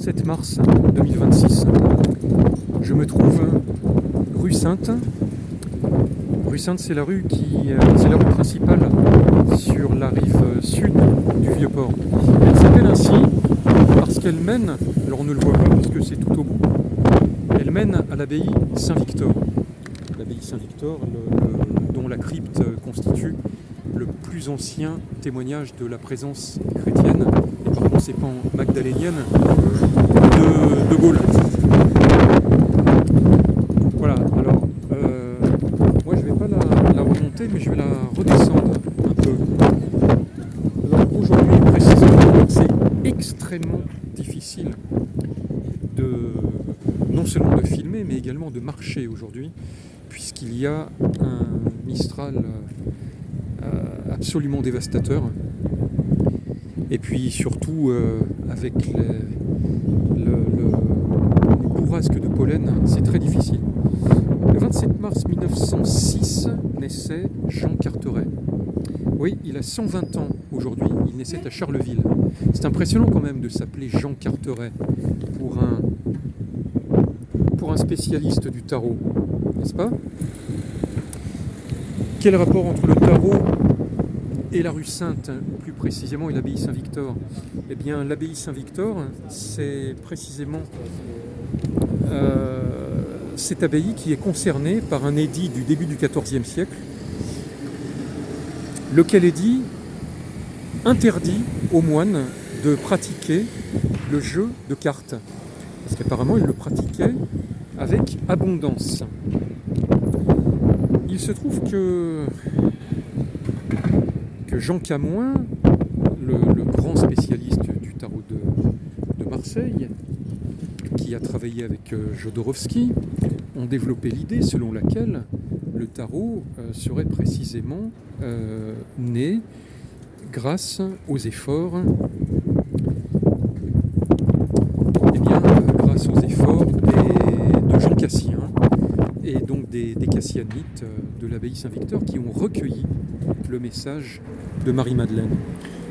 27 mars 2026. Je me trouve rue Sainte. Rue Sainte, c'est la rue principale sur la rive sud du Vieux-Port. Elle s'appelle ainsi parce qu'elle mène, alors on ne le voit pas parce que c'est tout au bout, elle mène à l'abbaye Saint-Victor. L'abbaye Saint-Victor, dont la crypte constitue le plus ancien témoignage de la présence chrétienne et par conséquent magdalénienne de Gaulle. Voilà, alors moi je ne vais pas la remonter mais je vais la redescendre un peu. Alors aujourd'hui précisément c'est extrêmement difficile non seulement de filmer mais également de marcher aujourd'hui puisqu'il y a un Mistral absolument dévastateur et puis surtout avec les bourrasques de pollen c'est très difficile. Le 27 mars 1906 naissait Jean Carteret. Oui, il a 120 ans aujourd'hui, il naissait à Charleville. C'est impressionnant quand même de s'appeler Jean Carteret pour un spécialiste du tarot, n'est-ce pas? Quel rapport entre le tarot et la rue Sainte, ou plus précisément et l'abbaye Saint-Victor? Eh bien, l'abbaye Saint-Victor, c'est précisément cette abbaye qui est concernée par un édit du début du XIVe siècle, lequel édit interdit aux moines de pratiquer le jeu de cartes, parce qu'apparemment ils le pratiquaient avec abondance. Il se trouve que Jean Camoin, le grand spécialiste du tarot de Marseille, qui a travaillé avec Jodorowsky, ont développé l'idée selon laquelle le tarot serait précisément né grâce aux efforts, de Jean Cassien et donc des Cassianites de l'abbaye Saint-Victor qui ont recueilli le message de Marie-Madeleine.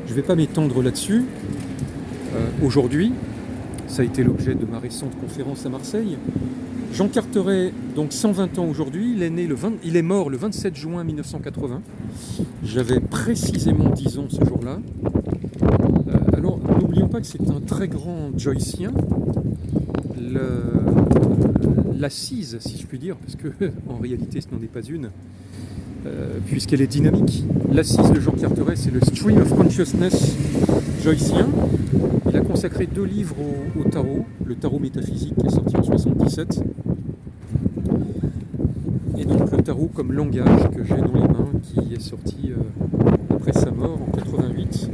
Je ne vais pas m'étendre là-dessus. Aujourd'hui, ça a été l'objet de ma récente conférence à Marseille. Jean Carteret, donc 120 ans aujourd'hui, il est mort le 27 juin 1980. J'avais précisément 10 ans ce jour-là. Alors, n'oublions pas que c'est un très grand joycien. L'assise, si je puis dire, parce que en réalité ce n'en est pas une, puisqu'elle est dynamique. L'assise de Jean Carteret, c'est le Stream of Consciousness joycien. Il a consacré 2 livres au tarot, le tarot métaphysique qui est sorti en 1977, et donc le tarot comme langage que j'ai dans les mains, qui est sorti après sa mort en 88.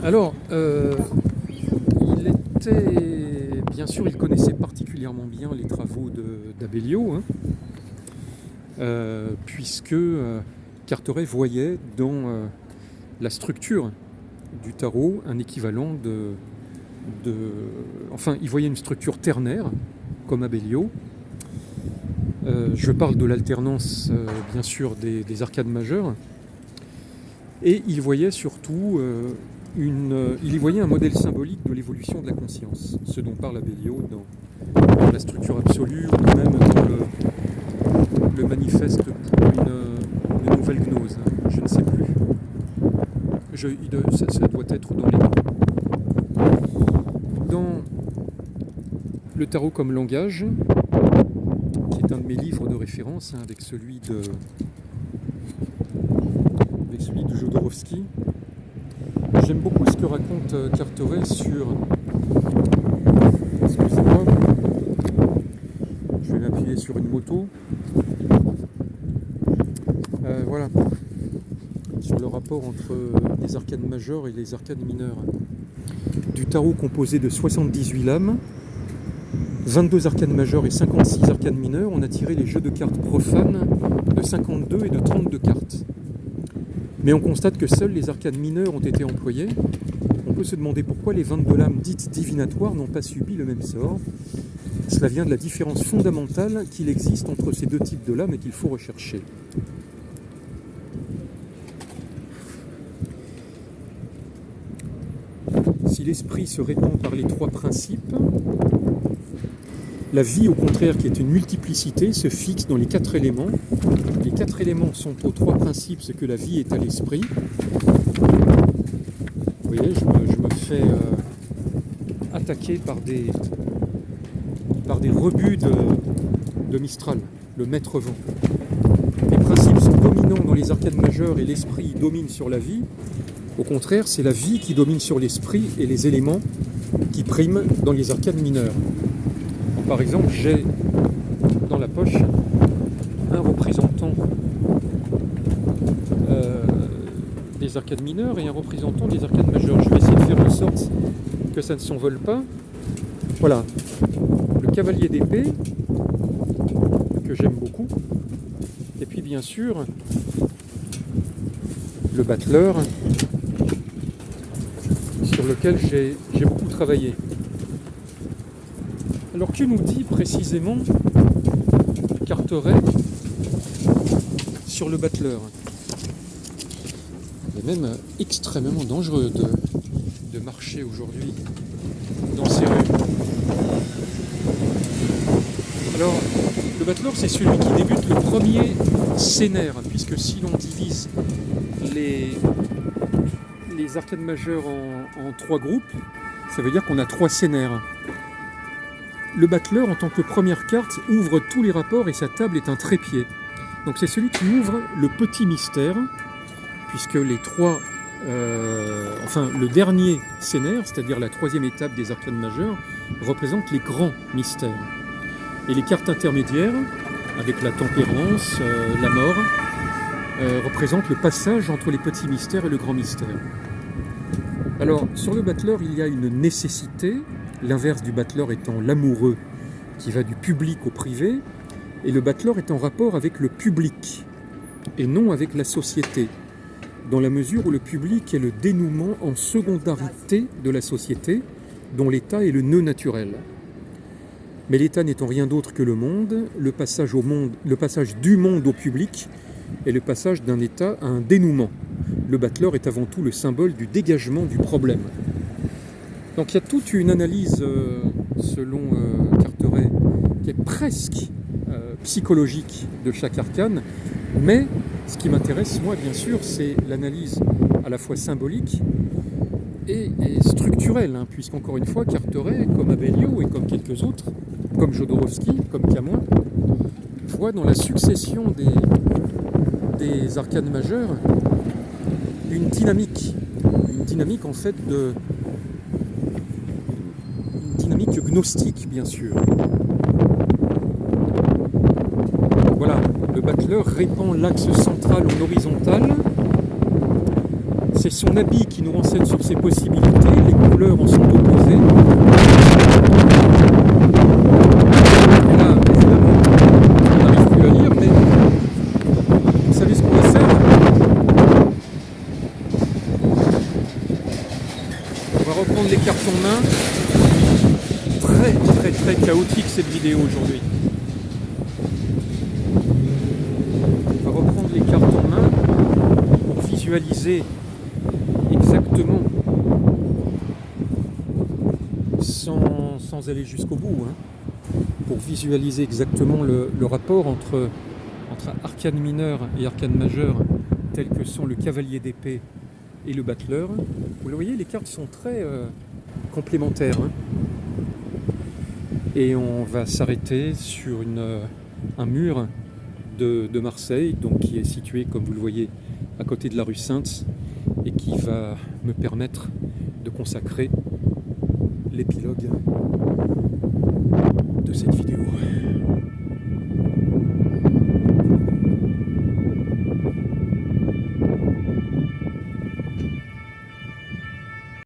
Alors, bien sûr, il connaissait particulièrement bien les travaux d'Abellio, puisque Carteret voyait dans la structure du tarot un équivalent enfin, il voyait une structure ternaire, comme Abellio. Je parle de l'alternance, bien sûr, des arcades majeures. Et il voyait surtout il y voyait un modèle symbolique de l'évolution de la conscience, ce dont parle Abellio dans la structure absolue, ou même dans le manifeste pour une nouvelle gnose, je ne sais plus. Ça doit être dans les noms. Dans le tarot comme langage, qui est un de mes livres de référence, avec celui de Jodorowsky, j'aime beaucoup ce que raconte Carteret sur... Excusez-moi, je vais m'appuyer sur une moto. Voilà. Sur le rapport entre les arcanes majeures et les arcanes mineures. Du tarot composé de 78 lames, 22 arcanes majeures et 56 arcanes mineures, on a tiré les jeux de cartes profanes de 52 et de 32 cartes. Mais on constate que seuls les arcanes mineures ont été employées. On peut se demander pourquoi les 22 lames dites divinatoires n'ont pas subi le même sort. Cela vient de la différence fondamentale qu'il existe entre ces deux types de lames et qu'il faut rechercher. si l'esprit se répand par les trois principes, la vie, au contraire, qui est une multiplicité, se fixe dans les quatre éléments. Les quatre éléments sont aux trois principes ce que la vie est à l'esprit. Vous voyez, je me fais attaquer par des rebuts de Mistral, le maître vent. Les principes sont dominants dans les arcanes majeures et l'esprit domine sur la vie. Au contraire, c'est la vie qui domine sur l'esprit et les éléments qui priment dans les arcanes mineures. Par exemple, j'ai dans la poche un représentant des arcades mineures et un représentant des arcades majeures. Je vais essayer de faire en sorte que ça ne s'envole pas. Voilà, le cavalier d'épée, que j'aime beaucoup, et puis bien sûr le battleur, sur lequel j'ai beaucoup travaillé. Alors que nous dit précisément Carteret sur le battleur? Il est même extrêmement dangereux de marcher aujourd'hui dans ces rues. Alors, le battleur, c'est celui qui débute le premier scénaire, puisque si l'on divise les arcades majeures en trois groupes, ça veut dire qu'on a trois scénaires. Le battleur, en tant que première carte, ouvre tous les rapports et sa table est un trépied. Donc c'est celui qui ouvre le petit mystère, puisque les trois, le dernier scénaire, c'est-à-dire la troisième étape des arcanes majeures, représente les grands mystères. Et les cartes intermédiaires, avec la tempérance, la mort, représentent le passage entre les petits mystères et le grand mystère. Alors, sur le battleur, il y a une nécessité, l'inverse du battleur étant l'amoureux, qui va du public au privé, et le battleur est en rapport avec le public, et non avec la société, dans la mesure où le public est le dénouement en secondarité de la société, dont l'état est le nœud naturel. Mais l'état n'étant rien d'autre que le monde, le passage du monde au public est le passage d'un état à un dénouement. Le battleur est avant tout le symbole du dégagement du problème. Donc il y a toute une analyse, selon Carteret, qui est presque psychologique de chaque arcane, mais ce qui m'intéresse, moi, bien sûr, c'est l'analyse à la fois symbolique et structurelle, puisqu'encore une fois, Carteret, comme Abellio et comme quelques autres, comme Jodorowsky, comme Camoin, voit dans la succession des arcanes majeures une dynamique en fait une dynamique gnostique, bien sûr. Voilà, le battleur répand l'axe central en horizontal. C'est son habit qui nous renseigne sur ses possibilités, les couleurs en sont opposées. Et là, évidemment, on n'arrive plus à lire, mais vous savez ce qu'on va faire? On va reprendre les cartes en main. Très chaotique cette vidéo aujourd'hui. On va reprendre les cartes en main pour visualiser exactement, sans aller jusqu'au bout, pour visualiser exactement le rapport entre arcane mineur et arcane majeur, tels que sont le cavalier d'épée et le battleur. Vous le voyez, les cartes sont très complémentaires. Et on va s'arrêter sur un mur de Marseille, donc qui est situé, comme vous le voyez, à côté de la rue Sainte, et qui va me permettre de consacrer l'épilogue de cette vidéo.